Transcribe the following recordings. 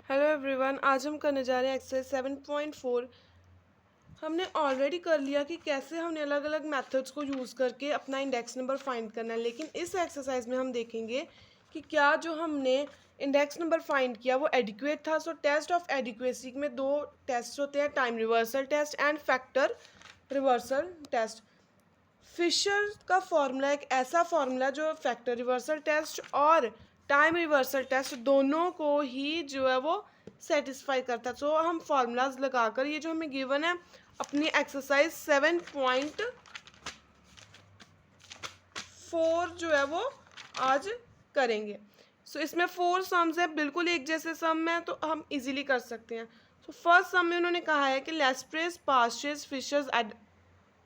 Hello everyone, आज हम करने जा रहे हैं एक्सरसाइज 7.4। हमने ऑलरेडी कर लिया कि कैसे हमने अलग अलग मेथड्स को यूज़ करके अपना इंडेक्स नंबर फाइंड करना है, लेकिन इस एक्सरसाइज में हम देखेंगे कि क्या जो हमने इंडेक्स नंबर फाइंड किया वो एडिक्वेट था। सो टेस्ट ऑफ एडिक्वेसी में दो टेस्ट होते हैं, time reversal test and factor reversal test. Fisher का फॉर्मूला एक ऐसा फॉर्मूला जो फैक्टर रिवर्सल टेस्ट और टाइम रिवर्सल टेस्ट दोनों को ही जो है वो सेटिस्फाई करता है। सो हम फार्मूलाज लगाकर ये जो हमें गिवन है अपनी एक्सरसाइज 7.4 जो है वो आज करेंगे। सो इसमें 4 सम्स है, बिल्कुल एक जैसे सम है तो हम इजीली कर सकते हैं। तो फर्स्ट सम में उन्होंने कहा है कि Laspeyres Paasche's Fisher's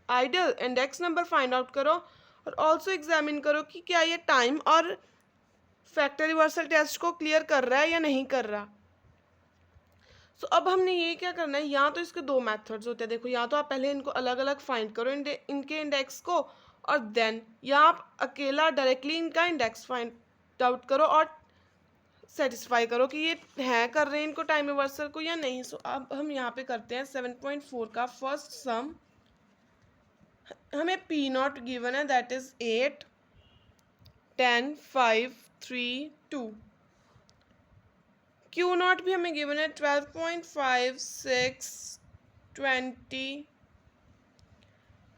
ideal index number find out करो और ऑल्सो एग्जामिन करो कि क्या ये टाइम और फैक्टर रिवर्सल टेस्ट को क्लियर कर रहा है या नहीं कर रहा। सो अब हमने ये क्या करना है, यहाँ तो इसके दो मेथड्स होते हैं। देखो, यहाँ तो आप पहले इनको अलग अलग फाइंड करो इनके इंडेक्स को, और देन यहाँ आप अकेला डायरेक्टली इनका इंडेक्स फाइंड आउट करो और सेटिस्फाई करो कि ये है कर रहे हैं इनको टाइम रिवर्सल को या नहीं। सो अब हम यहाँ पे करते हैं 7.4 का फर्स्ट सम। हमें पी नॉट गिवन है, दैट इज 8, 10, 5, 3, 2। क्यू नॉट भी हमें गिवन है 12.5, 6, 20,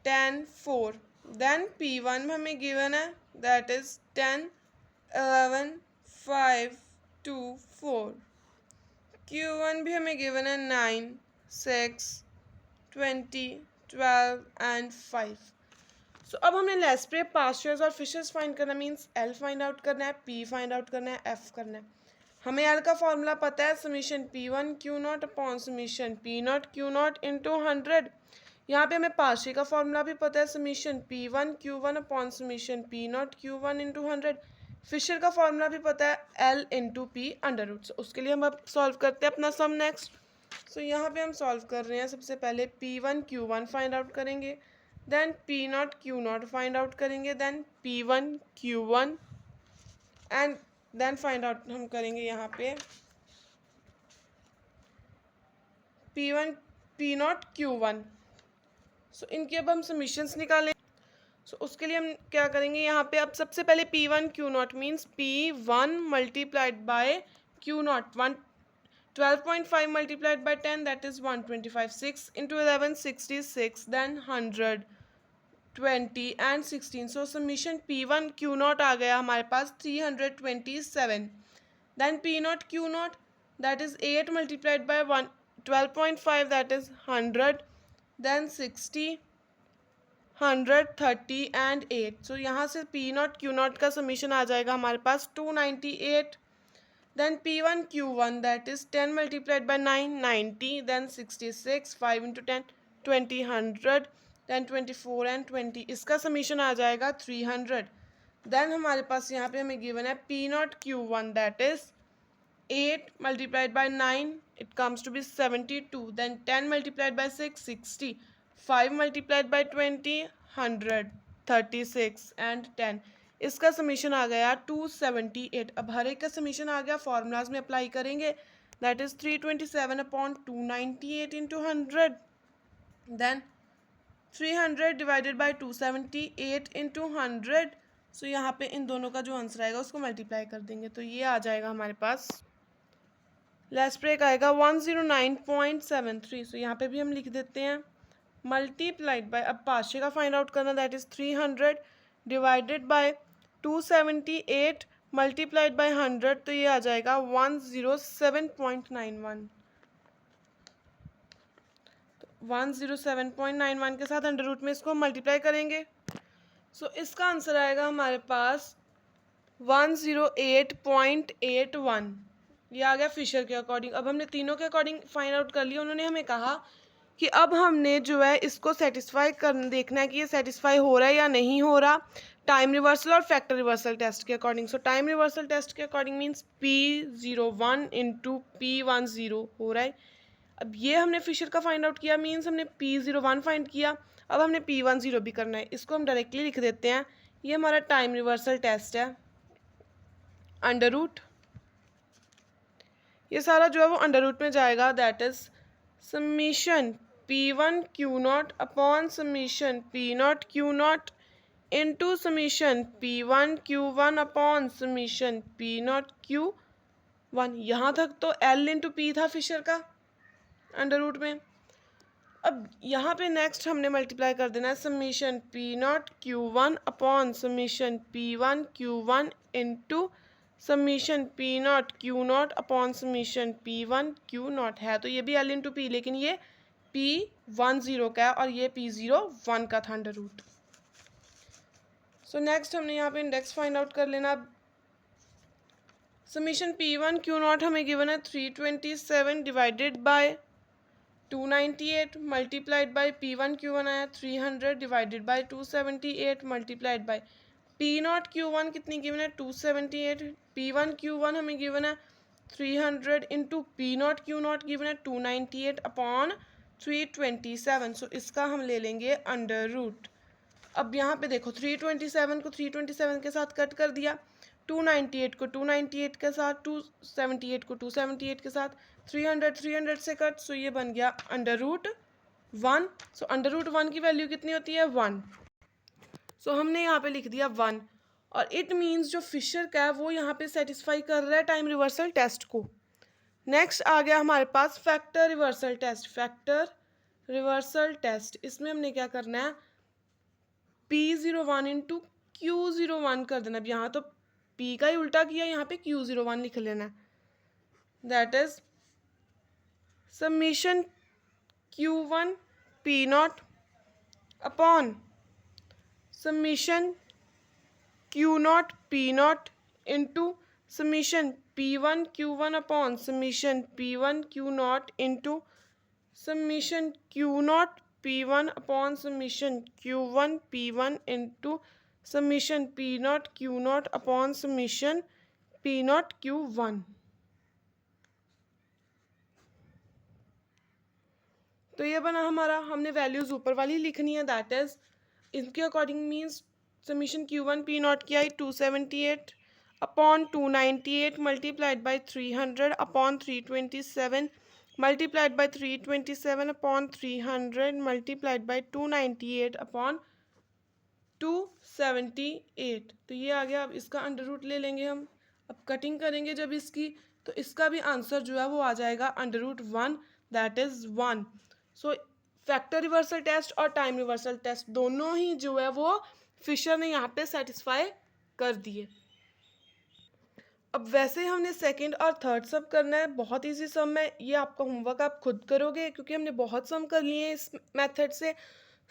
10, 4। देन पी वन में हमें गिवन है, दैट इज 10, 11, 5, 2, 4। क्यू वन भी हमें गिवन है 9, 6, 20, 12 एंड 5। सो अब हमने लेस्प्रे पास्चर्स और फिशेस फाइंड करना, मीन्स एल फाइंड आउट करना है, पी फाइंड आउट करना है, एफ करना है। हमें एल का फॉर्मूला पता है, summation P one Q not upon summation P not Q not into 100। यहाँ पे हमें पास्चे का फॉर्मूला भी पता है, summation P one Q one upon summation P not Q one into 100। Fisher का फॉर्मूला भी पता है, L into P under root. उसके लिए हम अब सॉल्व करते हैं अपना सम नेक्स्ट। सो यहाँ पे हम सॉल्व कर रहे हैं, सबसे पहले P one Q one find out करेंगे, then P not Q naught find out करेंगे, then P one Q one and then find out हम करेंगे यहाँ पे P one P not Q one. So इनके अब हम समीशंस निकालें। सो उसके लिए हम क्या करेंगे, यहाँ पे अब सबसे पहले P one Q not means P one multiplied by Q not, 12.5 multiplied by 10, that is 125, 6 into 11, 66, then 100, 20 and 16। so summation P1 Q naught आ गया हमारे पास 327। then P naught Q naught, that is 8 multiplied by 12.5, that is 100, then 60, 100, 30 and 8। so यहाँ से P naught Q naught का summation आ जाएगा हमारे पास 298। then P1 Q1, that is 10 multiplied by 9, 90, then 66, 5 into 10, 20, 100, then 24 and 20। इसका summation आ जाएगा 300। then हमारे पास यहाँ पे हमें गिवन है P not Q1, that is 8 multiplied by 9, it comes to be 72, then 10 multiplied by 6, 60, 5 multiplied by 20, 100, 36 and 10। इसका summation आ गया 278। अब हर एक का समीशन आ गया, फॉर्मूलाज में अप्लाई करेंगे, that is 327 upon 298 into 100, then 300 divided by 278 into 100। So यहाँ पे इन दोनों का जो आंसर आएगा उसको मल्टीप्लाई कर देंगे, तो ये आ जाएगा हमारे पास, लेस ब्रेक आएगा 109.73। सो यहाँ पे भी हम लिख देते हैं मल्टीप्लाइड बाय, अब पाँचे का फाइंड आउट करना, that is 300 divided by 278 multiplied by 100, तो ये आ जाएगा 107.91। तो 107.91 के साथ अंडर रूट में इसको मल्टीप्लाई करेंगे। सो इसका आंसर आएगा हमारे पास 108.81। ये आ गया फिशर के अकॉर्डिंग। अब हमने तीनों के अकॉर्डिंग फाइंड आउट कर लिया। उन्होंने हमें कहा कि अब हमने जो है इसको सेटिस्फाई कर देखना है कि ये सेटिस्फाई हो रहा है या नहीं हो रहा, टाइम रिवर्सल और फैक्टर रिवर्सल टेस्ट के according. So time reversal test के according means P01 into P10 हो रहा है। अब ये हमने फिशर का फाइंड आउट किया, मीन्स हमने P01 फाइंड किया, अब हमने P10 भी करना है। इसको हम डायरेक्टली लिख देते हैं, ये हमारा टाइम रिवर्सल टेस्ट है, अंडर रूट ये सारा जो है वो अंडर रूट में जाएगा, that is summation P1 Q not upon summation P not Q not into summation P1 Q1 upon summation P not Q1। यहाँ तक तो L इंटू P था फिशर का अंडर रूट में। अब यहाँ पे नेक्स्ट हमने मल्टीप्लाई कर देना है summation P not Q1 upon summation P1 Q1 into summation P not Q not upon summation P1 Q not है, तो ये भी L इंटू P, लेकिन ये P10 का है और ये P01 का था अंडर रूट। सो नेक्स्ट हमने यहाँ पे इंडेक्स फाइंड आउट कर लेना। समीशन P1 Q नॉट हमें गिवन है 327 divided by 298 multiplied by P1 Q1 आया 300 divided by 278 multiplied by P not Q1 कितनी गिवन है 278, P1 Q1 हमें गिवन है 300 into P not Q not given है 298 अपॉन 327। सो इसका हम ले लेंगे अंडर रूट। अब यहाँ पे देखो 327 को 327 के साथ कट कर दिया, 298 को 298 के साथ, 278 को 278 के साथ, 300 से कट, सो ये बन गया under root 1। So under root 1 की वैल्यू कितनी होती है 1। सो हमने यहाँ पे लिख दिया 1 और इट मीन्स जो फिशर का है वो यहाँ पे सेटिस्फाई कर रहा है टाइम रिवर्सल टेस्ट को। नेक्स्ट आ गया हमारे पास factor reversal test. Factor reversal test, इसमें हमने क्या करना है P01 इंटू Q01 कर देना। अब यहाँ तो P का ही उल्टा किया, यहाँ पे Q01 लिख लेना है, that is summation Q1 P not upon summation Q not P not into summation P1 Q1 upon summation P1 Q not into summation Q not P1 upon summation Q1 P1 into summation P not Q not upon summation P not Q1। तो ये बना हमारा, हमने values ऊपर वाली लिखनी है, that is इनके according means summation Q1 P not की आई 278 upon 298 multiplied by 300 upon 327 multiplied by 327 upon 300 multiplied by 298 upon 278। तो ये आ गया। अब इसका अंडर रूट ले लेंगे हम। अब कटिंग करेंगे जब इसकी, तो इसका भी आंसर जो है वो आ जाएगा under root 1, that is 1। So factor reversal test और टाइम रिवर्सल टेस्ट दोनों ही जो है वो फिशर ने यहाँ पे सेटिस्फाई कर दिए। अब वैसे हमने सेकंड और थर्ड सम करना है, बहुत इजी सम है, ये आपका होमवर्क आप खुद करोगे क्योंकि हमने बहुत सम कर लिए हैं इस मेथड से।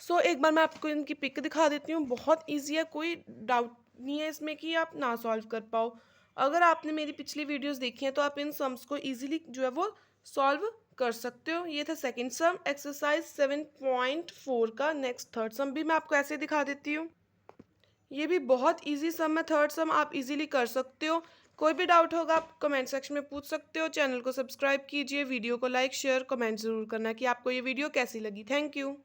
सो एक बार मैं आपको इनकी पिक दिखा देती हूँ, बहुत इजी है, कोई डाउट नहीं है इसमें कि आप ना सॉल्व कर पाओ। अगर आपने मेरी पिछली वीडियोस देखी हैं तो आप इन सम्स को इजीली जो है वो सॉल्व कर सकते हो। ये था सेकंड सम एक्सरसाइज 7.4 का। नेक्स्ट थर्ड सम भी मैं आपको ऐसे दिखा देती हूँ। ये भी बहुत इजी सम है, थर्ड सम आप इजीली कर सकते हो। कोई भी डाउट होगा आप कमेंट सेक्शन में पूछ सकते हो। चैनल को सब्सक्राइब कीजिए, वीडियो को लाइक शेयर कमेंट ज़रूर करना कि आपको ये वीडियो कैसी लगी। Thank you.